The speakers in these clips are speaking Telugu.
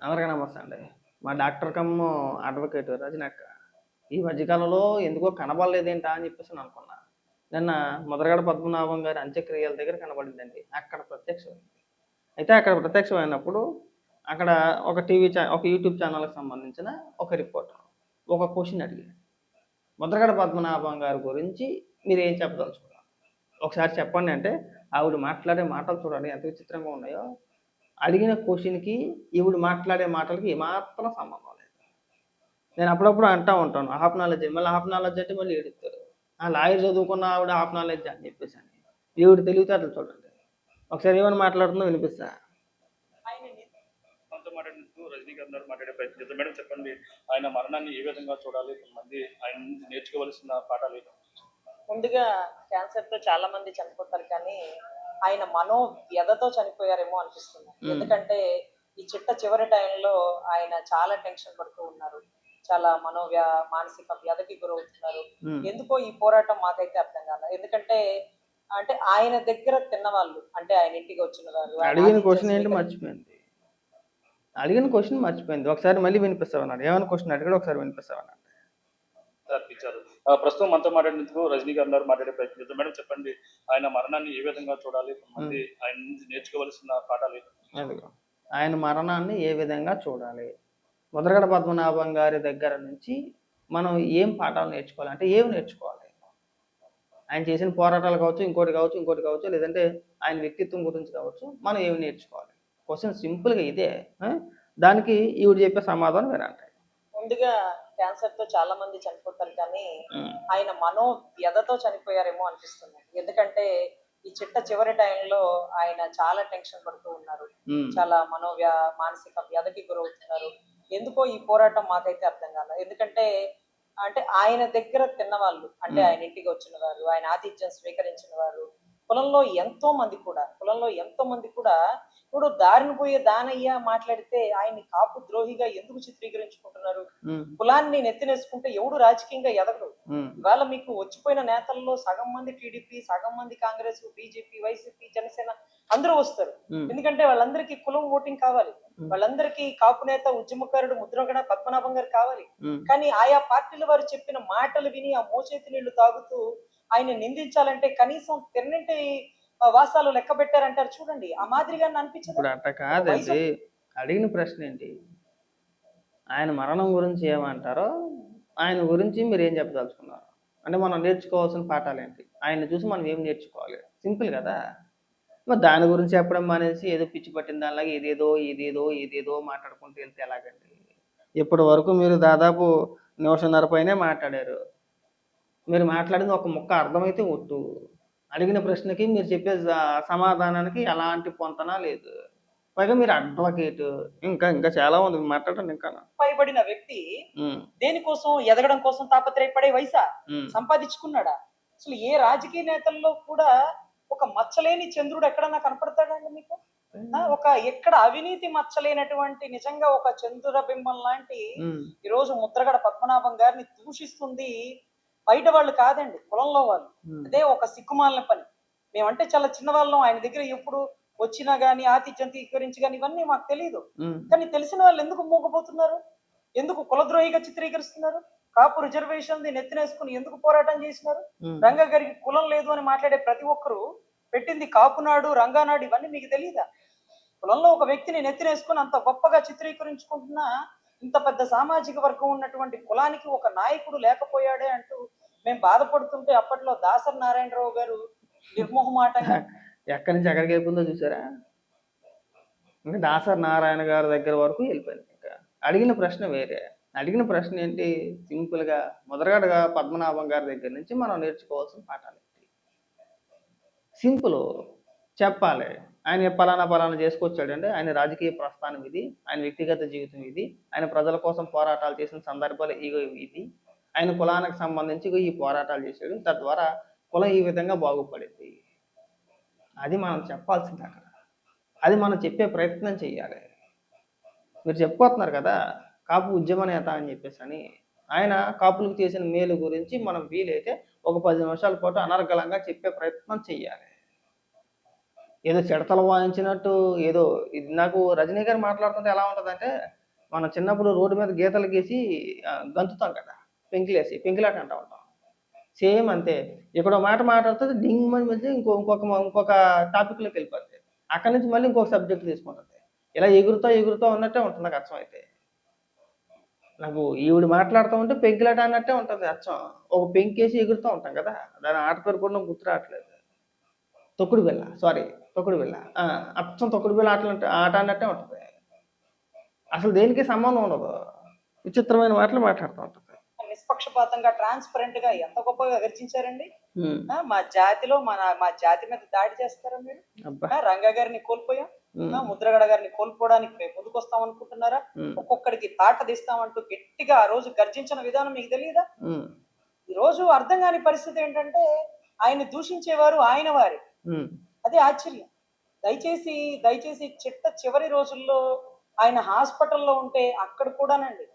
అందరికీ నమస్తే అండి. మా డాక్టర్ కమ్ అడ్వకేట్ రజనక్క. ఈ మధ్యకాలంలో ఎందుకో కనబడలేదేంటా అని చెప్పేసి అనుకున్నా. నిన్న ముద్రగడ పద్మనాభం గారి అంత్యక్రియల దగ్గర కనబడిందండి. అక్కడ ప్రత్యక్షమైంది. అయితే అక్కడ ప్రత్యక్షమైనప్పుడు అక్కడ ఒక యూట్యూబ్ ఛానల్‌కి సంబంధించిన ఒక రిపోర్టర్ ఒక క్వెషన్ అడిగాడు. ముద్రగడ పద్మనాభం గారి గురించి మీరేం చెప్పదలుచుకున్నారు? ఒకసారి చెప్పండి అంటే, ఆవిడ మాట్లాడే మాటలు చూడండి ఎంత విచిత్రంగా ఉన్నాయో. అడిగిన క్వెషన్‌కి ఈవిడ మాట్లాడే మాటలకి ఏమాత్రం సంబంధం లేదు. నేను అప్పుడప్పుడు అంటా ఉంటాను. హాఫ్ నాలెడ్జ్ మళ్ళీ హాఫ్ నాలెడ్జ్ అంటే మళ్ళీ ఏడుస్తారు. లాయర్ చదువుకున్న ఆవిడ హాఫ్ నాలెడ్జ్ అని చెప్పేసని. ఈవిడ తెలివితేటలు చూడండి. ఒకసారి ఏమని మాట్లాడుతుందో వినిపిస్తా. మనతో మాట్లాడినందుకు రజనీకాంత్ గారు మాట్లాడే ప్రయత్నం చేద్దాం. మేడం చెప్పండి, ఆయన మరణాన్ని ఏ విధంగా చూడాలి? కొంతమంది ఆయన నుంచి నేర్చుకోవాల్సిన పాఠాలు ఏంటి? ముందుగా క్యాన్సర్ తో చాలా మంది చనిపోతారు, కానీ ఆయన వ్యధతో చనిపోయారేమో అనిపిస్తుంది. ఎందుకంటే ఈ చివరి టైంలో ఆయన చాలా టెన్షన్ పడుతూ ఉన్నారు, చాలా మానసిక వ్యధకి గురవుతున్నారు. ఎందుకో ఈ పోరాటం మాకైతే అర్థం కాదు. ఎందుకంటే అంటే ఆయన దగ్గర తిన్నవాళ్ళు, అంటే ఆయన ఇంటికి వచ్చిన వారు. అడిగిన క్వశ్చన్ ఏంటి మర్చిపోయింది. అడిగిన క్వశ్చన్ మర్చిపోయింది. ఒకసారి మళ్ళీ వినిపిస్తామన్నాడు. ఏమైనా క్వశ్చన్ అడిగాడు, ఒకసారి వినిపిస్తామన్నాడు. అర్పించారు. ప్రస్తుతం మనతో మాట్లాడినందుకు రజనీకాంత్ గారు మాట్లాడే ప్రయత్నం చేద్దాం. మేడం చెప్పండి, ఆయన మరణాన్ని ఏ విధంగా చూడాలి? కొంతమంది ఆయన నుంచి నేర్చుకోవాల్సిన పాఠాలు ఏంటి? ఆయన మరణాన్ని ఏ విధంగా చూడాలి? ముద్రగడ పద్మనాభం గారి దగ్గర నుంచి మనం ఏం పాఠాలు నేర్చుకోవాలి అంటే ఏమి నేర్చుకోవాలి? ఆయన చేసిన పోరాటాలు కావచ్చు, ఇంకోటి కావచ్చు, లేదంటే ఆయన వ్యక్తిత్వం గురించి కావచ్చు, మనం ఏమి నేర్చుకోవాలి? క్వశ్చన్ సింపుల్గా ఇదే. దానికి ఈవిడ చెప్పే సమాధానం వినండి. ముందుగా క్యాన్సర్ తో చాలా మంది చనిపోతారు, కానీ ఆయన వ్యధతో చనిపోయారేమో అనిపిస్తుంది. ఎందుకంటే ఈ చివరి టైంలో ఆయన చాలా టెన్షన్ పడుతూ ఉన్నారు, చాలా మానసిక వ్యధకి గురవుతున్నారు. ఎందుకో ఈ పోరాటం మాకైతే అర్థం కాదు. ఎందుకంటే అంటే ఆయన దగ్గర తిన్నవాళ్ళు, అంటే ఆయన ఇంటికి వచ్చిన వారు, ఆయన ఆతిథ్యం స్వీకరించిన వారు, కులంలో ఎంతో మంది కూడా ఇప్పుడు దారిన పోయే దానయ్య మాట్లాడితే ఆయన్ని కాపు ద్రోహిగా ఎందుకు చిత్రీకరించుకుంటున్నారు? కులాన్ని నెత్తినేసుకుంటే ఎవడు రాజకీయంగా ఎదగడు. ఇవాళ మీకు వచ్చిపోయిన నేతల్లో సగం మంది టీడీపీ, సగం మంది కాంగ్రెస్, బీజేపీ, వైసీపీ, జనసేన అందరూ వస్తారు. ఎందుకంటే వాళ్ళందరికీ కులం ఓటింగ్ కావాలి, వాళ్ళందరికీ కాపు నేత ఉద్యమకారుడు ముద్రగడ పద్మనాభం గారు కావాలి. కానీ ఆయా పార్టీల వారు చెప్పిన మాటలు విని ఆ మోచేతి నీళ్లు తాగుతూ ఆయన నిందించాలంటే కనీసం తిన్నింటి వాసాలు లెక్క పెట్టారంటారు చూడండి. ఆ మాదిరిగా అనిపించదు. అట్ట కాదండి. అడిగిన ప్రశ్న ఏంటి? ఆయన మరణం గురించి ఏమంటారో ఆయన గురించి మీరు ఏం చెప్పదలుచుకున్నారు? అంటే మనం నేర్చుకోవాల్సిన పాఠాలు ఏంటి? ఆయన చూసి మనం ఏం నేర్చుకోవాలి? సింపుల్ కదా. మరి దాని గురించి చెప్పడం మానేసి ఏదో పిచ్చి పట్టిన దానిలాగా ఏదేదో మాట్లాడుకుంటూ వెళ్తే ఎలాగండి? ఇప్పటి వరకు మీరు దాదాపు నిమిషన్నర పైనే మాట్లాడారు. మీరు మాట్లాడింది ఒక ముక్క అర్థమైతే ఒట్టు. అడిగిన ప్రశ్నకి మీరు చెప్పే సమాధానానికి ఎలాంటి పొంతన లేదు. పైగా మీరు అడ్వకేట్, ఇంకా చాలా ఉంది మాట్లాడండి. ఇంకా పైబడిన వ్యక్తి దేనికోసం ఎదగడం కోసం తాపత్రయపడే వయసా? సంపాదించుకున్నాడా? అసలు ఏ రాజకీయ నేతల్లో కూడా ఒక మచ్చలేని చంద్రుడు ఎక్కడన్నా కనపడతాడండి మీకు? ఒక ఎక్కడ అవినీతి మచ్చలేనటువంటి నిజంగా ఒక చంద్ర బింబం లాంటి ఈరోజు ముద్రగడ పద్మనాభం గారిని దూషిస్తుంది బయట వాళ్ళు కాదండి, కులంలో వాళ్ళు. అదే ఒక సిగ్గుమాలిన పని. మేమంటే చాలా చిన్నవాళ్ళం, ఆయన దగ్గర ఎప్పుడు వచ్చినా గానీ ఆతిథ్యం స్వీకరించి గానీ ఇవన్నీ మాకు తెలియదు. కానీ తెలిసిన వాళ్ళు ఎందుకు మూగపోతున్నారు? ఎందుకు కులద్రోహిగా చిత్రీకరిస్తున్నారు? కాపు రిజర్వేషన్ నెత్తినేసుకుని ఎందుకు పోరాటం చేసినారు? రంగా గారికి కులం లేదు అని మాట్లాడే ప్రతి ఒక్కరు పెట్టింది కాపునాడు, రంగానాడు, ఇవన్నీ మీకు తెలియదా? కులంలో ఒక వ్యక్తిని నెత్తినేసుకుని అంత గొప్పగా చిత్రీకరించుకుంటున్నా ఇంత పెద్ద సామాజిక వర్గం ఉన్నటువంటి కులానికి ఒక నాయకుడు లేకపోయాడే అంటూ మేము బాధపడుతుంటే అప్పట్లో దాసరి నారాయణరావు గారు నిర్మోహమాటంగా ఎక్కడి నుంచి ఎక్కడికి వెళ్ళిపోయిందో చూసారా? ఇంకా దాసరి నారాయణ గారి దగ్గర వరకు వెళ్ళిపోయింది. ఇంకా అడిగిన ప్రశ్న వేరే. అడిగిన ప్రశ్న ఏంటి? సింపుల్గా ముద్రగడ పద్మనాభం గారి దగ్గర నుంచి మనం నేర్చుకోవాల్సిన పాఠాలు ఏంటి? సింపుల్ చెప్పాలి. ఆయన పలానా చేసుకొచ్చాడంటే ఆయన రాజకీయ ప్రస్థానం ఇది, ఆయన వ్యక్తిగత జీవితం ఇది, ఆయన ప్రజల కోసం పోరాటాలు చేసిన సందర్భాలు ఇది, ఆయన కులానికి సంబంధించి ఈ పోరాటాలు చేశాడు, తద్వారా కులం ఈ విధంగా బాగుపడింది. అది మనం చెప్పాల్సింది. అక్కడ అది మనం చెప్పే ప్రయత్నం చేయాలి. మీరు చెప్పుకోతున్నారు కదా కాపు ఉద్యమ నేత అని చెప్పేసి అని. ఆయన కాపులకు చేసిన మేలు గురించి మనం వీలైతే ఒక 10 నిమిషాల పాటు అనర్గళంగా చెప్పే ప్రయత్నం చెయ్యాలి. ఏదో చిడతలు వాయించినట్టు ఏదో ఇది నాకు రజనీ గారు మాట్లాడుతుంటే ఎలా ఉంటుందంటే మనం చిన్నప్పుడు రోడ్డు మీద గీతలు గీసి గంతుతాం కదా, పెంకులేసి పెంకులాట అంటా ఉంటాం. సేమ్ అంతే. ఇక్కడ మాట మాట్లాడుతుంది డింగ్ మని మధ్య ఇంకొక టాపిక్లోకి వెళ్ళిపోతుంది. అక్కడి నుంచి మళ్ళీ ఇంకొక సబ్జెక్ట్ తీసుకుంటుంది. ఇలా ఎగురుతా ఉన్నట్టే ఉంటుంది నాకు అర్థం. అయితే నాకు ఈవిడ మాట్లాడుతూ ఉంటే పెంకులాట అన్నట్టే ఉంటుంది అచ్చం. ఒక పెంకేసి ఎగురుతూ ఉంటాం కదా, దాని ఆట పేరు కూడా నాకు గుర్తు రావట్లేదు. తొక్కుడు బిళ్ళ, సారీ తొక్కుడు బిళ్ళ. అచ్చం తొక్కుడు బిళ్ళ ఆట అన్నట్టే ఉంటుంది. అసలు దేనికి సంబంధం ఉండదు, విచిత్రమైన మాటలు మాట్లాడుతూ ఉంటుంది. నిష్పక్షపాతంగా ట్రాన్స్పరెంట్ గా ఎంత గొప్పగా గర్జించారండి. మా జాతిలో మా జాతి మీద దాడి చేస్తారా మీరు? రంగా గారిని కోల్పోయాం, ముద్రగడ గారిని కోల్పోవడానికి మేము ముందుకొస్తాం అనుకుంటున్నారా? ఒక్కొక్కడికి తాట తీస్తామంటూ గట్టిగా ఆ రోజు గర్జించిన విధానం మీకు తెలియదా? ఈ రోజు అర్థం కాని పరిస్థితి ఏంటంటే ఆయన దూషించేవారు ఆయన వారి. అదే ఆశ్చర్యం. దయచేసి చివరి రోజుల్లో ఆయన హాస్పిటల్లో ఉంటే అక్కడ కూడానండి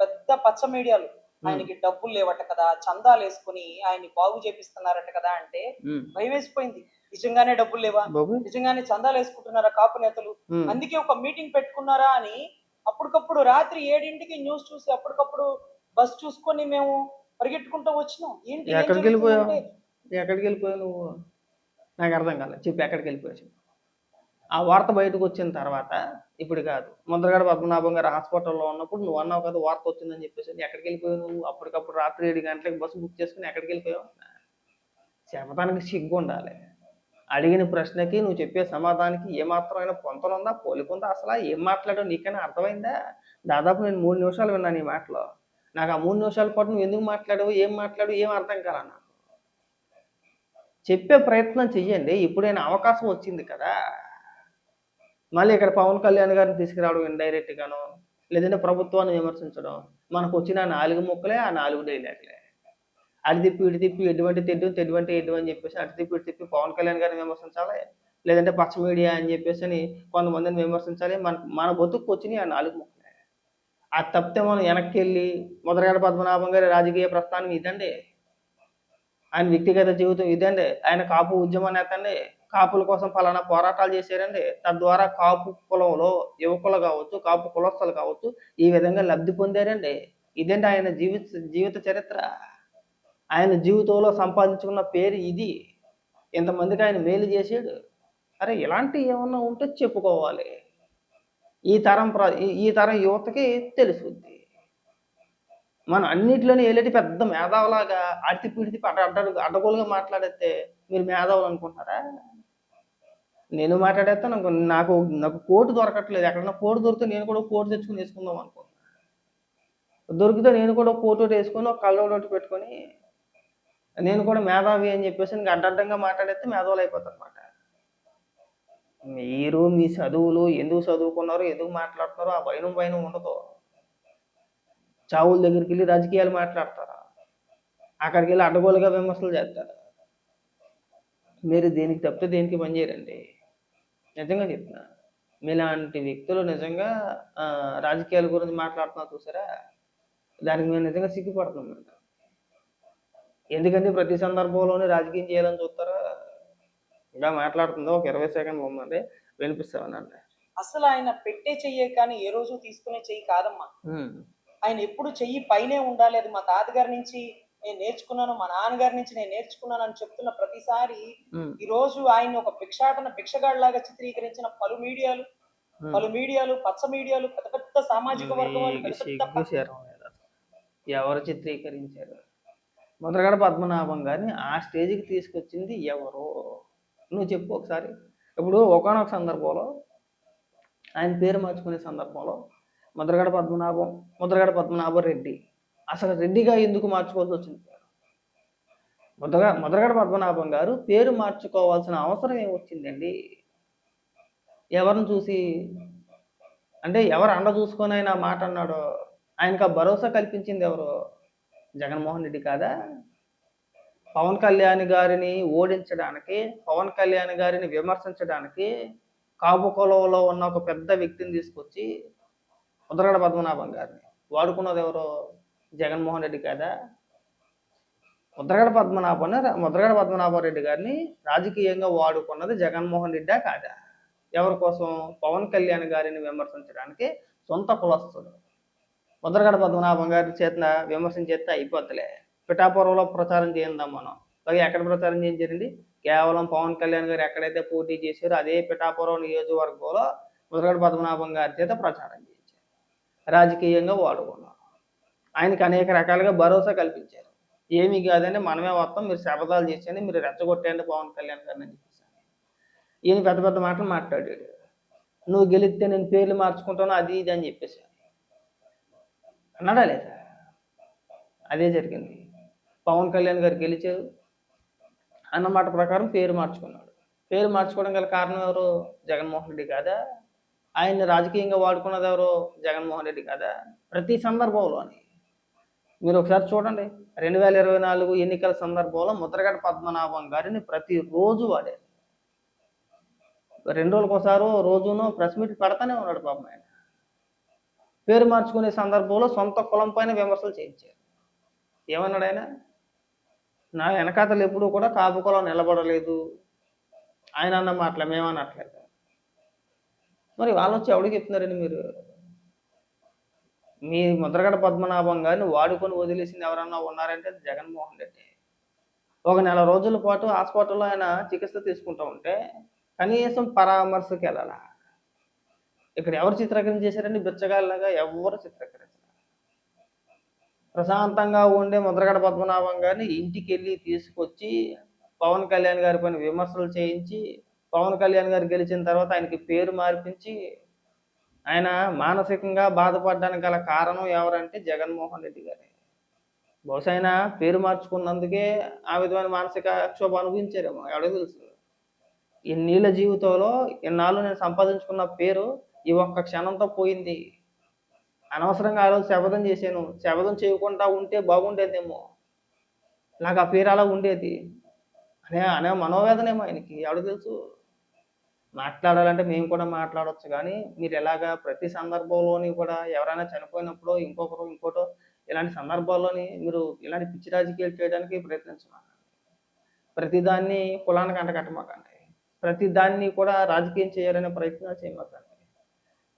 పెద్ద పచ్చ మీడియాలు ఆయనకి డబ్బులు లేవట కదా, చందాలు వేసుకుని ఆయన్ని బాగు చేపిస్తున్నారట కదా అంటే భయం వేసిపోయింది. నిజంగానే డబ్బులు లేవా, నిజంగానే చందాలు వేసుకుంటున్నారా కాపు నేతలు, అందుకే ఒక మీటింగ్ పెట్టుకున్నారా అని అప్పటికప్పుడు రాత్రి 7ంటికి న్యూస్ చూసి అప్పటికప్పుడు బస్ చూసుకొని మేము పరిగెట్టుకుంటూ వచ్చినాం. ఏంటి ఎక్కడికి వెళ్ళిపోయావు నువ్వు? నాకు అర్థం కాలేదు, చెప్పి ఎక్కడికి వెళ్ళిపోయావు? ఆ వార్త బయటకు వచ్చిన తర్వాత, ఇప్పుడు కాదు, ముద్రగడ పద్మనాభం గారు హాస్పిటల్లో ఉన్నప్పుడు నువ్వు అన్నావు కదా వార్త వచ్చిందని చెప్పేసి, ఎక్కడికి వెళ్ళిపోయావు నువ్వు? అప్పటికప్పుడు రాత్రి 7 గంటలకు బస్సు బుక్ చేసుకుని ఎక్కడికి వెళ్ళిపోయావు? చెప్పడానికి సిగ్గు ఉండాలి. అడిగిన ప్రశ్నకి నువ్వు చెప్పే సమాధానానికి ఏమాత్రమైన పొంతనుందా, పోలికుందా? అసలు ఏం మాట్లాడావు నీకైనా అర్థమైందా? దాదాపు నేను 3 నిమిషాలు విన్నాను ఈ మాటలో. నాకు ఆ 3 నిమిషాల పాటు నువ్వు ఎందుకు మాట్లాడావు, ఏం అర్థం కాల. నాకు చెప్పే ప్రయత్నం చెయ్యండి. ఇప్పుడైనా అవకాశం వచ్చింది కదా. మళ్ళీ ఇక్కడ పవన్ కళ్యాణ్ గారిని తీసుకురావడం ఇండైరెక్ట్ గాను, లేదంటే ప్రభుత్వాన్ని విమర్శించడం. మనకు వచ్చిన 4 ముక్కలే, ఆ 4 డైలాగ్లే. అటు తిప్పి ఇటు తిప్పి ఎటువంటి తెడ్డు అని చెప్పేసి అటు తిప్పి ఇటు తిప్పి పవన్ కళ్యాణ్ గారిని విమర్శించాలి, లేదంటే పచ్చ మీడియా అని చెప్పేసి కొంతమందిని విమర్శించాలి. మన బతుకు వచ్చినాయి ఆ 4 ముక్కలే. అది తప్పితే మనం వెనక్కి వెళ్ళి ముద్రగడ పద్మనాభం గారి రాజకీయ ప్రస్థానం ఇదండి, ఆయన వ్యక్తిగత జీవితం ఇదండి, ఆయన కాపు ఉద్యమ నేత అండి, కాపుల కోసం ఫలానా పోరాటాలు చేశారండి, తద్వారా కాపు కులంలో యువకులు కావచ్చు, కాపు కులస్తులు కావచ్చు ఈ విధంగా లబ్ధి పొందారండి. ఇదండి ఆయన జీవిత చరిత్ర. ఆయన జీవితంలో సంపాదించుకున్న పేరు ఇది. ఇంతమందికి ఆయన మేలు చేశాడు. అరే ఇలాంటివి ఏమన్నా ఉంటే చెప్పుకోవాలి. ఈ తరం యువతకి తెలుసుద్ది. మనం అన్నిట్లోనే వెళ్ళేటి పెద్ద మేధావులాగా అడితి పిడితి అడ్డగోలుగా మాట్లాడితే మీరు మేధావులు అనుకుంటారా? నేను మాట్లాడేస్తాను నాకు కోటు దొరకట్లేదు. ఎక్కడన్నా కోటు దొరికితే నేను కూడా కోటు తెచ్చుకుని వేసుకుందాం అనుకుంటున్నా. దొరికితే నేను కూడా కోటు వేసుకొని ఒక కళ్ళోటి పెట్టుకొని నేను కూడా మేధావి అని చెప్పేసి ఇంకా అడ్డంగా మాట్లాడేస్తే మేధావులు అయిపోతారు అనమాట. మీరు మీ చదువులు ఎందుకు చదువుకున్నారో, ఎందుకు మాట్లాడుతున్నారో ఆ భయం ఉండదు. చావుల దగ్గరికి వెళ్ళి రాజకీయాలు మాట్లాడతారు, అక్కడికి వెళ్ళి అడ్డగోలుగా విమర్శలు చేస్తారు. మీరు దేనికి తప్పితే దేనికి పని చేయరండి. నిజంగా చెప్తున్నా. మీలాంటి వ్యక్తులు నిజంగా రాజకీయాల గురించి మాట్లాడుతున్నారు చూసారా, దానికి మేము నిజంగా సిగ్గుపడుతున్నాం. ఎందుకంటే ప్రతి సందర్భంలోనే రాజకీయం చేయాలని చూస్తారా? ఇలా మాట్లాడుతుందో ఒక 20 సెకండ్లు ఉందండి, వినిపిస్తామనండి. అసలు ఆయన పెట్టే చెయ్యే కానీ ఏ రోజు తీసుకునే చెయ్యి కాదమ్మా. ఆయన ఎప్పుడు చెయ్యి పైనే ఉండాలి. అది మా తాతగారి నుంచి నేను నేర్చుకున్నాను, మా నాన్నగారి నుంచి నేను నేర్చుకున్నాను అని చెప్తున్న ప్రతిసారి ఈ రోజు ఆయన ఒక భిక్షగాడిలాగా చిత్రీకరించిన పలు మీడియాలు పచ్చ మీడియాలు పెద్ద పెద్ద సామాజిక వర్గం ఎవరు చిత్రీకరించారు? ముద్రగడ పద్మనాభం గారిని ఆ స్టేజ్కి తీసుకొచ్చింది ఎవరు? నువ్వు చెప్పు ఒకసారి. ఇప్పుడు ఒకానొక సందర్భంలో ఆయన పేరు మార్చుకునే సందర్భంలో ముద్రగడ పద్మనాభం రెడ్డి. అసలు రెడ్డిగా ఎందుకు మార్చుకోవాల్సి వచ్చింది? ముద్రగడ పద్మనాభం గారు పేరు మార్చుకోవాల్సిన అవసరం ఏమొచ్చిందండి? ఎవరిని చూసి? అంటే ఎవరు అండ చూసుకొని ఆయన మాట అన్నాడో? ఆయనకు ఆ భరోసా కల్పించింది ఎవరు? జగన్మోహన్ రెడ్డి కాదా? పవన్ కళ్యాణ్ గారిని ఓడించడానికి, పవన్ కళ్యాణ్ గారిని విమర్శించడానికి కాపు కులంలో ఉన్న ఒక పెద్ద వ్యక్తిని తీసుకొచ్చి ముద్రగడ పద్మనాభం గారిని వాడుకున్నది ఎవరు? జగన్మోహన్ రెడ్డి కాదా? ముద్రగడ పద్మనాభరెడ్డి గారిని రాజకీయంగా వాడుకున్నది జగన్మోహన్ రెడ్డా కాదా? ఎవరి కోసం? పవన్ కళ్యాణ్ గారిని విమర్శించడానికి సొంత కులస్తుడు. ముద్రగడ పద్మనాభం గారి చేత విమర్శించేస్తే అయిపోద్దిలే, పిఠాపురంలో ప్రచారం చేయిందాం మనం. అలాగే ఎక్కడ ప్రచారం చేయించారండి? కేవలం పవన్ కళ్యాణ్ గారు ఎక్కడైతే పోటీ చేశారో అదే పిఠాపురం నియోజకవర్గంలో ముద్రగడ పద్మనాభం గారి చేత ప్రచారం చేయించారు. రాజకీయంగా వాడుకున్నారు. ఆయనకి అనేక రకాలుగా భరోసా కల్పించారు. ఏమీ కాదండి, మనమే వస్తాం, మీరు శపథాలు చేసేయండి, మీరు రెచ్చగొట్టేయండి పవన్ కళ్యాణ్ గారిని అని చెప్పేసి ఈయన పెద్ద పెద్ద మాటలు మాట్లాడాడు. నువ్వు గెలిస్తే నేను పేర్లు మార్చుకుంటాను, అది ఇది అని చెప్పేసి అన్నాడా లేదా? అదే జరిగింది. పవన్ కళ్యాణ్ గారు గెలిచారు అన్నమాట ప్రకారం పేరు మార్చుకున్నాడు. పేరు మార్చుకోవడం గల కారణం ఎవరు? జగన్మోహన్ రెడ్డి కాదా? ఆయన్ని రాజకీయంగా వాడుకున్నది ఎవరు? జగన్మోహన్ రెడ్డి కాదా? ప్రతి సందర్భంలోని మీరు ఒకసారి చూడండి, 2024 ఎన్నికల సందర్భంలో ముద్రగడ పద్మనాభం గారిని ప్రతిరోజు వాడారు. 2 రోజులకు ఒకసారి రోజును ప్రెస్ మీట్ పెడతానే ఉన్నాడు పాపం ఆయన. పేరు మార్చుకునే సందర్భంలో సొంత కులం పైన విమర్శలు చేయించారు. ఏమన్నాడు ఆయన? నా వెనకాతలు ఎప్పుడూ కూడా కాపు కులం నిలబడలేదు. ఆయన అన్న మాటలు మేమనట్లేదు. మరి వాళ్ళు వచ్చి ఎవడికి చెప్తున్నారండి మీరు? మీ ముద్రగడ పద్మనాభం గారిని వాడుకొని వదిలేసింది ఎవరన్నా ఉన్నారంటే జగన్మోహన్ రెడ్డి. ఒక నెల రోజుల పాటు హాస్పిటల్లో ఆయన చికిత్స తీసుకుంటూ ఉంటే కనీసం పరామర్శకి వెళ్ళాలా? ఇక్కడ ఎవరు చిత్రీకరణ చేశారండి? బిచ్చగాళ్ళగా ఎవరు చిత్రీకరించారు. ప్రశాంతంగా ఉండే ముద్రగడ పద్మనాభం గారిని ఇంటికి వెళ్ళి తీసుకొచ్చి పవన్ కళ్యాణ్ గారి పైన విమర్శలు చేయించి, పవన్ కళ్యాణ్ గారు గెలిచిన తర్వాత ఆయనకి పేరు మార్పించి, ఆయన మానసికంగా బాధపడడానికి గల కారణం ఎవరంటే జగన్మోహన్ రెడ్డి గారే. బహుశా ఆయన పేరు మార్చుకున్నందుకే ఆ విధమైన మానసిక క్షోభ అనుభవించారేమో, ఎవడో తెలుసు. ఇన్నేళ్ల జీవితంలో ఇన్నాళ్ళు నేను సంపాదించుకున్న పేరు ఈ ఒక్క క్షణంతో పోయింది. అనవసరంగా ఆ రోజు శపథం చేశాను, శపథం చేయకుండా ఉంటే బాగుండేదేమో, నాకు ఆ పేరు అలా ఉండేది అనే మనోవేదనేమో ఆయనకి, ఎవడో తెలుసు. మాట్లాడాలంటే మేము కూడా మాట్లాడవచ్చు, కానీ మీరు ఎలాగా ప్రతి సందర్భంలోని కూడా ఎవరైనా చనిపోయినప్పుడు ఇంకోటో ఇలాంటి సందర్భాల్లోని మీరు ఇలాంటి పిచ్చి రాజకీయాలు చేయడానికి ప్రయత్నించమాకండి. ప్రతిదాన్ని కులానికి అంటకట్టమాకండి. ప్రతిదాన్ని కూడా రాజకీయం చేయాలనే ప్రయత్నాలు చేయమాకండి.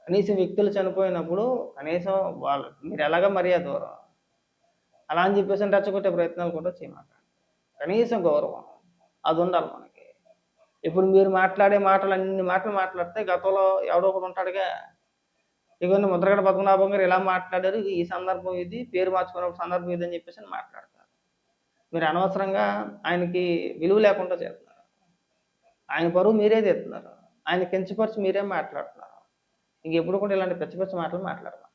కనీసం వ్యక్తులు చనిపోయినప్పుడు కనీసం మీరు ఎలాగ మర్యాద దూరం అలా అని చెప్పేసి రెచ్చగొట్టే ప్రయత్నాలు కూడా చేయమాకండి. కనీసం గౌరవం అది ఉండాలి మనకి. ఇప్పుడు మీరు మాట్లాడే మాటలు అన్ని మాటలు మాట్లాడితే గతంలో ఎవడో ఒకడు ఉంటాడుగా, ఇవన్నీ ముద్రగడ పద్మనాభం గారు ఇలా మాట్లాడారు, ఈ సందర్భం ఇది, పేరు మార్చుకున్న సందర్భం ఇది అని చెప్పేసి మాట్లాడతారు. మీరు అనవసరంగా ఆయనకి విలువ లేకుండా చేస్తున్నారు. ఆయన పరువు మీరే తెస్తున్నారు. ఆయన కించపరిచి మీరే మాట్లాడుతున్నారు. ఇంకెప్పుడు కూడా ఇలాంటి పిచ్చి పిచ్చి మాటలు మాట్లాడతారు.